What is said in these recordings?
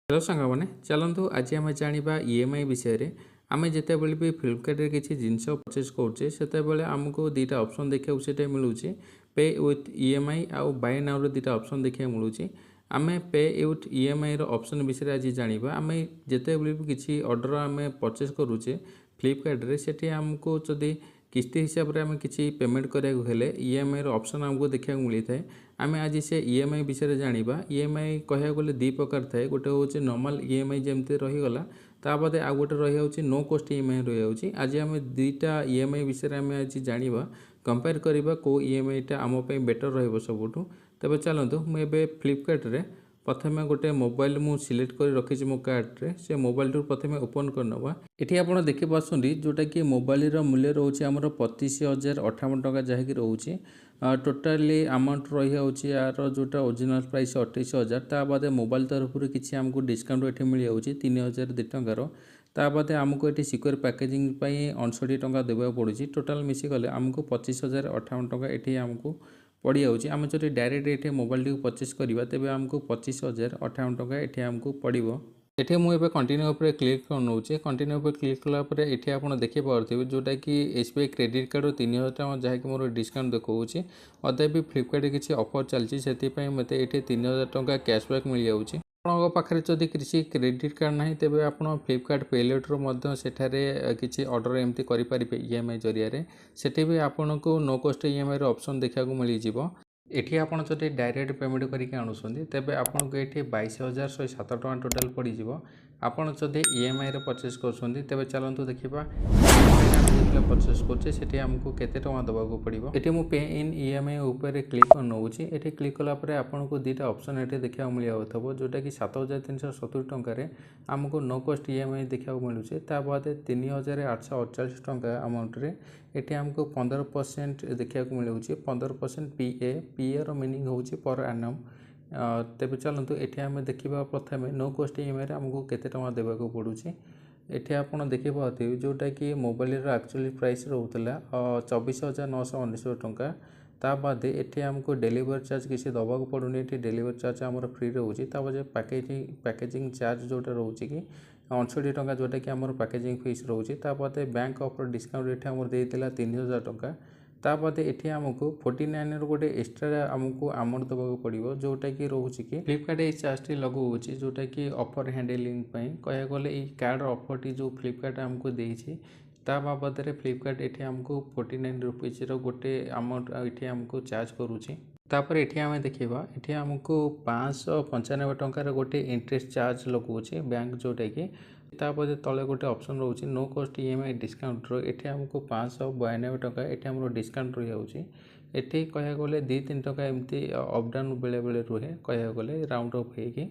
Hello सांगने चलतु आज आम जाना ईएमआई विषय आम जितेबाला भी फ्लिपकार्ट किसी जिनस परचेज करुचे से आमको दुईटा ऑप्शन देखा मिलूँ पे विथ ईएमआई आउ बाय नाउ दुईटा ऑप्शन देखा मिलूँ आम पे विथ ईएमआई ऑप्शन विषय आज जाना आम जितेबाला भी किसी ऑर्डर आम परचेज करुचे फ्लिपकार्ट से आमको जदि किस्ती हिसाब से आम किसी पेमेंट कराया ईएमआई ऑप्शन आमको देखा मिलता है आम आज से ईएमआई विषय जाना ईएमआई कह गले दी प्रकार थाए गोटे हूँ नॉर्मल ईएमआई जमती रहीगला ताद आउ गोटे रही नो कॉस्ट ईएमआई रही आज आम दुईटा ईएमआई विषय आम आज जाना कंपेयर करवा कौ ईएमआईटा आम बेटर रबुठ तेज चलतु मुझे फ्लिपकार्ट रे प्रथम गोटे मोबाइल मु सिलेक्ट कर रखी मो कार्ड्रे से मोबाइल प्रथम ओपन करनवा ये आप देखिपारे जोटा कि मोबाइल मूल्य रोचे आमर 25,058 टका जहाँकि रोचे टोटाली अमाउंट रही यार जोटा ओरिजिनल प्राइस 28,000 ता बाद मोबाइल तरफ किसी आमको डिस्काउंट ये मिल जाऊँगी 3,002 टकर ता बाद आमको ये सिक्योर पैकेजिंग 59 टका देवा पड़ूँ टोटाल मिसिगले आमको 25,058 टका ये आमको पड़ जाऊँगी आम जो डायरेक्ट ये मोबाइल टी परचेज करवा तेज आमको 25,058 टका ये आमको पड़ो ये मुझे कंटिन्यू पर क्लिक कर नौचे कंटिन्यू पर क्लिक कलापर ये आप देखिपे जोटा कि एसबीआई क्रेडिट कार्ड 3,000 टका जहाँकि मोर डिस्काउंट देखा अदा भी फ्लिपकार्ट किसी ऑफर चलती से मत ये 3,000 टका कैशबैक मिल जाऊँगी आपको पाखे जदि किसी क्रेडिट कार्ड ना तेज आप फ्लिपकार्ट पेलेटर सेठारे किसी ऑर्डर एमती करेंगे ईएमआई जरिया से भी आपन को नो कॉस्ट ईएमआई ऑप्शन देखा मिल जाव एठी आपण जदि डायरेक्ट पेमेंट करके आणुछंती तेबे आपन को एठी 22,107 टका टोटल पड़ी जिवो आपण जदि ईएमआई रे परचेज करछंती तेबे चलंतु देखिबा परचेज करछे सेठी हमको केते टका दबाको पड़िबो एठी मु पे इन ईएमआई ऊपर क्लिक कर नउची एठी क्लिक कला परे आपन को दुईटा ऑप्शन एठी देखा मिलिया होतबो जोटा कि 7,370 टका रे हमको नो कॉस्ट ईएमआई देखा मिलुचे ता बाद 3,848 टका अमाउंट रे एठी हमको 15% देखा मिलुचे 15% पीए रो मीनिंग होउची पर एनम तेबे चलंतु एठी हम देखिबा प्रथम नो कॉस्ट ईएमआई रे हमको केते टका देबाको पडुची एठी आपण देखि पाथिबे जोटा कि मोबाइल रो एक्चुअली प्राइस रहउतला 24,919 टका ता बाद एठी हमको डिलीवरी चार्ज किसी दबाको पडुनी एठी डिलीवरी चार्ज हमर फ्री रहउची ता बाद पैकेजिंग चार्ज जोटा रहउची कि 59 टका जोटा कि हमर पैकेजिंग फीस रहउची ता बाद बैंक ऑफर डिस्काउंट एठी हमर देइतला 3,000 टका ता बाद एठी हमको 49 रो गोटे एक्स्ट्रा हमको अमाउंट दबाको पड़िबो जोटा कि रहउची कि फ्लिपकार्ट ए चार्ज टी लगउची जोटा कि ऑफर हैंडलिंग पई कहे गले ई कार्ड ऑफर टी जो फ्लिपकार्ट हमको देइछि ता बाबद रे फ्लिपकार्ट एठी हमको 49 रुपीस रो गोटे अमाउंट एठी हमको चार्ज करूची तापर एठी हमें देखिबा एठी हमको 595 टंका गोटे इंटरेस्ट चार्ज लगउची बैंक जोटा कि तापर तले गोटे ऑप्शन रोचे नो कॉस्ट ईएमआई डिस्काउंट रो एठी हमको 592 टका एठी हमरो डिस्काउंट रही जाउची एठी कहे गले 2-3 टका एमती अप डाउन बेले बेले रुहे कहे गले राउंड ऑफ हेकी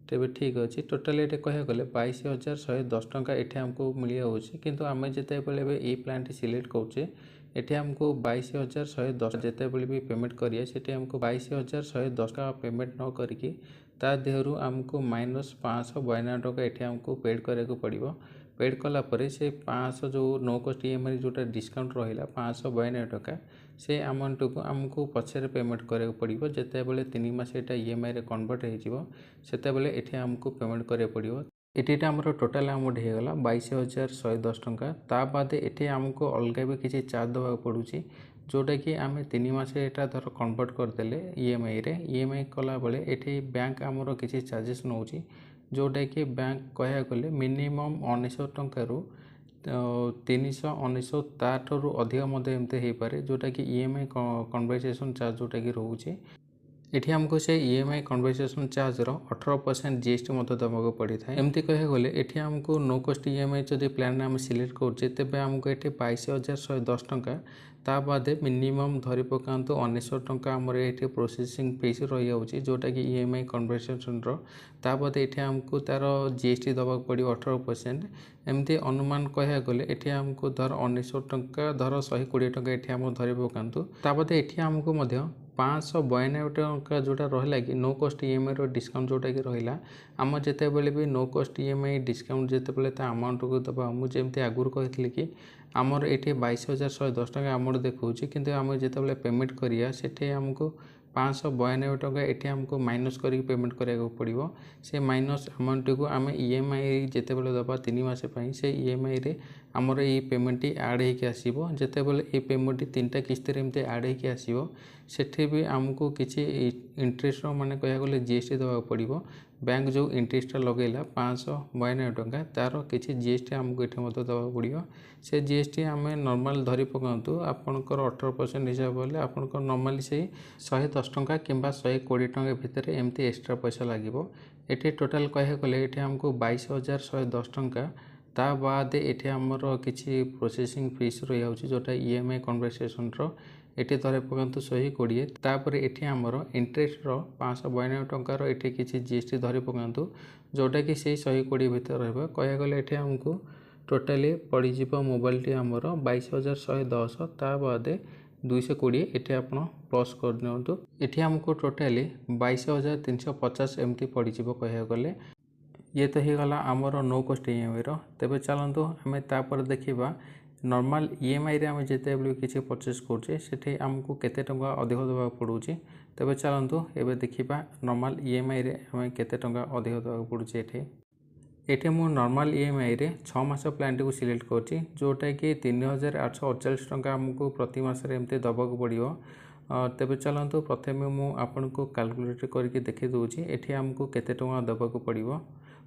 तेबे ठीक अच्छे टोटाल ये कह गले 22,110 टका ये हमको मिल जाऊँगी किंतु आम जिते बड़े ये प्लान टी सिलेक्ट करुचे ये हमको 22,110 जिते बड़े भी पेमेंट करिए से हमको 22,110 का पेमेंट न करके ता देहरु हमको -592 टका ये हमको पेड कराया पड़ो पेड कलापर से 500 जो नो कॉस्ट ईएमआई जोटा डिस्काउंट रहा 592 टका से अमाउंट को आमको पछे पेमेंट कराया पड़ो जिते बड़े 3 मास यहाँ ईएमआई रे कन्वर्ट होते ये आमको पेमेंट कराया पड़ो एटीटा आमर टोटाल अमाउंट होगला 22,110 टका ता बाद ये आमको अलग भी किसी चार्ज देवा पड़ूँ जोटा कि आम 3 मास यहाँ धर कन्वर्ट करदे ईएमआई कला बेले ये बैंक आमर किसी चार्जेस नौ जोटा कि बैंक कह गले मिनिमम 1900 टंकारु 319 ताठू अधिक एमती हो पारे जोटा कि ईएमआई कन्वर्सेशन चार्ज जोटा कि रोचे ये हमको से ईएमआई कन्वर्सेशन चार्ज रो 18% जीएसटी मत देवाक पड़ी था एमती कह गले ये हमको नो कॉस्ट ईएमआई जब प्लान आम सिलेक्ट करुचे तेज हमको ये 22,110 टका ता बाद मिनिमम धरी पकातु 1900 टका आमर ये प्रोसेसिंग फीस रही जाऊँगी जोटा कि ईएमआई कन्वर्सेशन ता बाद ये हमको तार जीएसटी देवाक पड़ो 18% एमती अनुमान कह गले ये हमको धर 1900 टका धर 120 टका ये आम धरी पकातु ता बाद ये हमको 592 टका जोटा रहा कि नो कॉस्ट ईएमआई रो डिस्काउंट जोटा कि रहा आम जिते बड़े भी नो कॉस्ट ईएमआई डिस्काउंट जिते बड़े अमाउंट को दबा मुझे आगुरी कही कि आमर ये 22,110 टका अमाउंट देखा कि आम जिते पेमेंट करिया से हमको 592 टଙ୍କା एठी हमको माइनस करके पेमेंट करिया पड़िबो। से माइनस अमाउंट को आमे ईएमआई जेतेबेले दबा 3 मास पई से ईएमआई रे हमर ए पेमेंट ऐड होके आसीबो। जेतेबेले ए पेमेंट 3टा किस्ती रे एमते ऐड होके आसीबो सेठी भी हमको किछि इंटरेस्ट माने कहया गले जीएसटी दबा पड़िबो। बैंक जो इंटरेस्ट लगेला 592 टଙ୍କା तार किछि जीएसटी हमको एठी मते दबा पड़िबो। से जीएसटी आमे नॉर्मल धरि पकांतु आपनकर 18% हिसाब बोले आपनकर नॉर्मली से 110 टଙ୍କା किंबा 120 टଙ୍କା भितर एमती एक्स्ट्रा पैसा लागिबो। एठी टोटल कहया गले एठी हमको 22,110 टଙ୍କା ता बाद एठी हमर किछि प्रोसेसिंग फीस रहि जाउछि जोटा ईएमआई कन्वर्सेशन रो एठी धरे पकांतु 120 तापर एठी हमर इंटरेस्ट रो 592 टଙ୍କା रो एठी किछि जीएसटी धरे पकांतु जोटा कि से 120 भितर रहबो। कहया गले एठी हमको टोटली पड़ी जिवो मोबाइल टी हमर 22,110 ता बाद 220 एठी आपण प्लस कर दियंतु। एठी हमको टोटली 22,350 एमती पड़ी जिवो कहया गले। ये तो ही गला हमर नो कॉस्ट ईएमआई रो। तबे चलंतु हमें तापर देखिबा नॉर्मल ईएमआई रे हम जेते बेले किछि परचेस करछे सेठी हमको केते टଙ୍କା अधिक देबा पड़ुची। तबे चलंतु एबे देखिबा नॉर्मल ईएमआई रे हमें केते टଙ୍କା अधिक देबा पड़ुची। एठी मु नॉर्मल ईएमआई रे 6 मास प्लान टी को सिलेक्ट करछि जोटा कि 3,848 टଙ୍କା हमको प्रति मास रे एमते दबाक पड़ियो। तबे चलंतु प्रथमे मु आपनको कैलकुलेट करके देखि दोछि एठी हमको केते टଙ୍କା दबाक पड़ियो।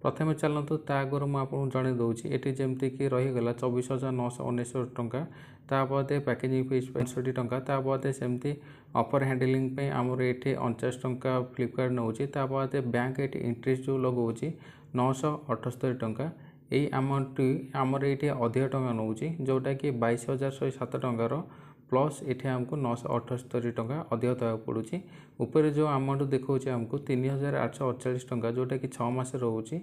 प्रथमे चलंतु ता आगर मु आपन जणे दोछि एठी जेमति कि रहि गला 24,969 टଙ୍କା ता बादे पैकेजिंग फीस 65 टଙ୍କା ता बादे सेमति ऑफर हैंडलिंग पे हमर एठी 49 टଙ୍କା फ्लिपकार्ट नउछि ता बादे बैंक एठी इंटरेस्ट जो लगौछि 978 टଙ୍କା। एई अमाउंट हमर एठी अधिक टଙ୍କା नउछि जोटा कि 22,107 टଙ୍କା रो प्लस एठी हमको 978 टଙ୍କା अधिक देबा पड़ुछि। ऊपर जो अमाउंट देखौछि हमको 3,848 टଙ୍କା जोटा कि 6 मास रहउछि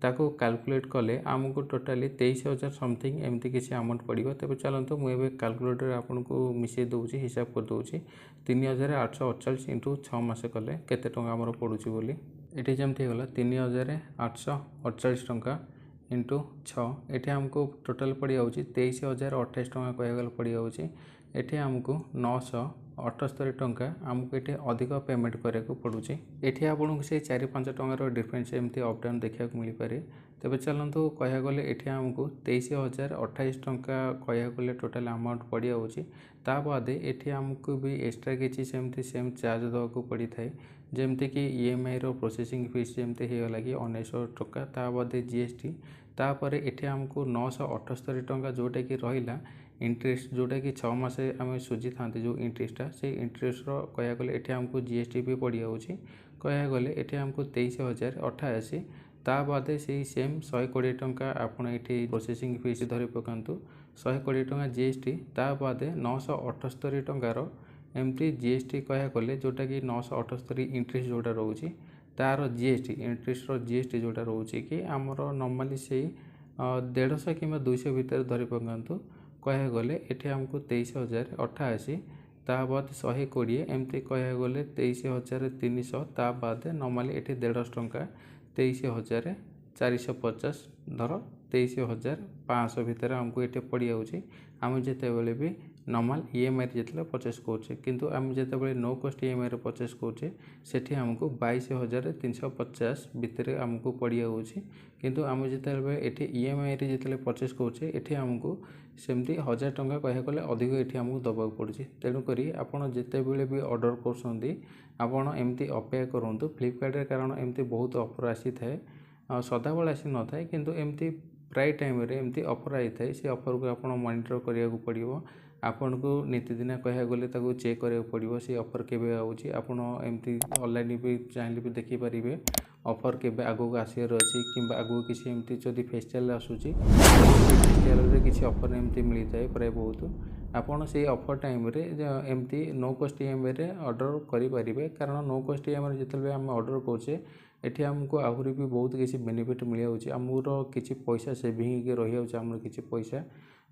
ताको कैलकुलेट कले हमको टोटली 23,000 समथिंग एमती किसी अमाउंट पड़िबो। तबे चलंतु मु एबे कैलकुलेटर आपनको मिसे दोछि हिसाब कर दोछि 3,848 इंटू 6 मास कले केते टଙ୍କା हमर पड़ुछि बोली। एठी जेमती गला 3,848 टଙ୍କା इंटू 6 एठी हमको टोटल पड़ी जाउछि 23,028 टଙ୍କା कहया गला पड़ी जाउछि। एठी हमको 978 टଙ୍କା हमको एठी अधिक पेमेंट करे को पड़ुछि। एठी आपनको से 4-5 टଙ୍କା रो डिफरेंस एमती अप डाउन देखा को मिली पारे। तबे चलंतु कहया गले एठी हमको 23,028 टଙ୍କା कहया गले टोटल अमाउंट पड़ी जाउछि। ता बाद एठी हमको भी एक्स्ट्रा किछि सेमती सेम चार्ज दवा को पड़ी थाए जेमती कि ईएमआई रो प्रोसेसिंग फीस जेमती हे गला कि 1900 टଙ୍କା ता बाद जीएसटी तापर एठी हमको 978 टଙ୍କା जोटा कि रहिला इंटरेस्ट जोटा कि 6 मास आम सुझी था जो इंटरेस्टा से इंटरेस्ट कहया गले एठी हमको जीएसटी भी पड़ी जाउछि। कहया गले एठी हमको 23,088 ता बादे से सेम 120 टଙ୍କା आपण एठी प्रोसेसिंग फीस धरि पकांतु 120 टଙ୍କା जीएसटी ता बादे 978 टଙ୍କା रो एमती जीएसटी कहया गले जोटा कि 978 इंटरेस्ट जोटा रहउछि तार जीएसटी इंटरेस्ट रो जीएसटी जोटा रहउछि कि हमर नॉर्मली से 150 किंबा 200 भीतर धरि पकांतु कहया गले एठी हमको 23,088 ता बाद 120 एमती कहया गले 23,300 ता बाद नॉर्मली एठी 150 टଙ୍କା 23,450 धर 23,500 भीतर हमको एठी पड़ी जाउछि। हम जेते बेले भी नॉर्मल ईएमआई रे जेतले परचेस करछे किंतु हम जेते बेले नो कॉस्ट ईएमआई रे परचेस करछे सेठी हमको 22,350 भीतर हमको पड़ी जाउछि। किंतु हम जेते बेले एठी ईएमआई रे जेतले परचेस करछे एठी हमको सेमती 1000 टଙ୍କା कहया गले अधिक एठी हमको दबाक पड़ुछि। तेनु करी आपण जेते बेले भी ऑर्डर करसंदी आपण एमती अपेक्षा करंतु फ्लिपकार्ट रे कारण एमती बहुत ऑफर आसी थाए सदा बेले आसी न थाए किंतु एमती प्राय टाइम रे एमती ऑफर आई थाए से ऑफर को आपण मॉनिटर करिया को पड़िबो। आपन को नीतिदिना कहया गले ताको चेक करिया पड़िबो से ऑफर केबे आउछि आपण एमती ऑनलाइन भी चाहिले भी देखि परिबे ऑफर केबे आगो को आसियर अछि किंबा आगो किछि एमती जदी फेस्टिवल आसुछि फेस्टिवल रे किछि ऑफर एमती मिली थाए प्राय बहुत आपण से ऑफर टाइम रे एमती नो कॉस्ट ईएमआई रे ऑर्डर करि परिबे कारण नो कॉस्ट ईएमआई जेतले हम ऑर्डर करछे एठी हमको आहुरी भी बहुत किसी बेनिफिट मिल जाउछि। हमर किछि पैसा सेविंग के रहि जाउछि हमर किछि पैसा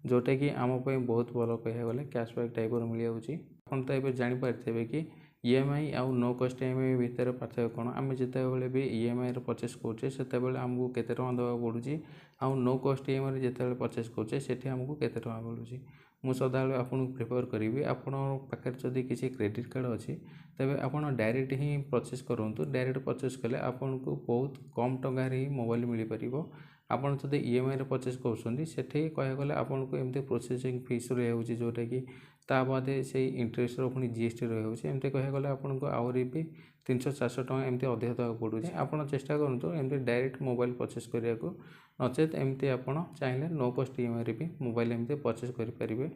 जोटा कि आम पे बहुत भल कहया गले कैशबैक टाइप रो मिल जाउछि। आपण तो एबे जानि पारथेबे कि ईएमआई आउ नो कॉस्ट ईएमआई भीतर पार्थक्य कोन आम जेते बेले भी ईएमआई रे परचेस करछे सेते बेले हमको केते टଙ୍କା देबा पडुछि आउ नो कॉस्ट ईएमआई रे जेते बेले परचेस करछे सेठी हमको केते टଙ୍କା पडुछि। ମୁଁ ସଦାବେଳେ ଆପଣଙ୍କୁ ପ୍ରିଫର କରିବି ଆପଣ ପାଖରେ ଯଦି କିଛି କ୍ରେଡ଼ିଟ୍ କାର୍ଡ଼ ଅଛି ତେବେ ଆପଣ ଡାଇରେକ୍ଟ ହିଁ ପରଚେସ୍ କରନ୍ତୁ। ଡାଇରେକ୍ଟ ପରଚେସ୍ କଲେ ଆପଣଙ୍କୁ ବହୁତ କମ୍ ଟଙ୍କାରେ ହିଁ ମୋବାଇଲ ମିଳିପାରିବ। ଆପଣ ଯଦି ଇଏମ୍ଆଇରେ ପରଚେସ୍ କରୁଛନ୍ତି ସେଠି କହିବାକୁ ଗଲେ ଆପଣଙ୍କୁ ଏମିତି ପ୍ରୋସେସିଂ ଫିସ୍ ରହିଯାଉଛି ଯେଉଁଟାକି ତା ବାଦେ ସେଇ ଇଣ୍ଟରେଷ୍ଟର ପୁଣି ଜିଏସ୍ଟି ରହିଯାଉଛି। ଏମିତି କହିବାକୁ ଗଲେ ଆପଣଙ୍କୁ ଆହୁରି ବି 300-400 ଟଙ୍କା ଏମିତି ଅଧିକ ଦେବାକୁ ପଡ଼ୁଛି। ଆପଣ ଚେଷ୍ଟା କରନ୍ତୁ ଏମିତି ଡାଇରେକ୍ଟ ମୋବାଇଲ ପରଚେସ୍ କରିବାକୁ, ନଚେତ୍ ଏମିତି ଆପଣ ଚାହିଁଲେ नो କଷ୍ଟ ଇଏମ୍ଆଇରେ ବି ମୋବାଇଲ ଏମିତି ପରଚେସ୍ କରିପାରିବେ।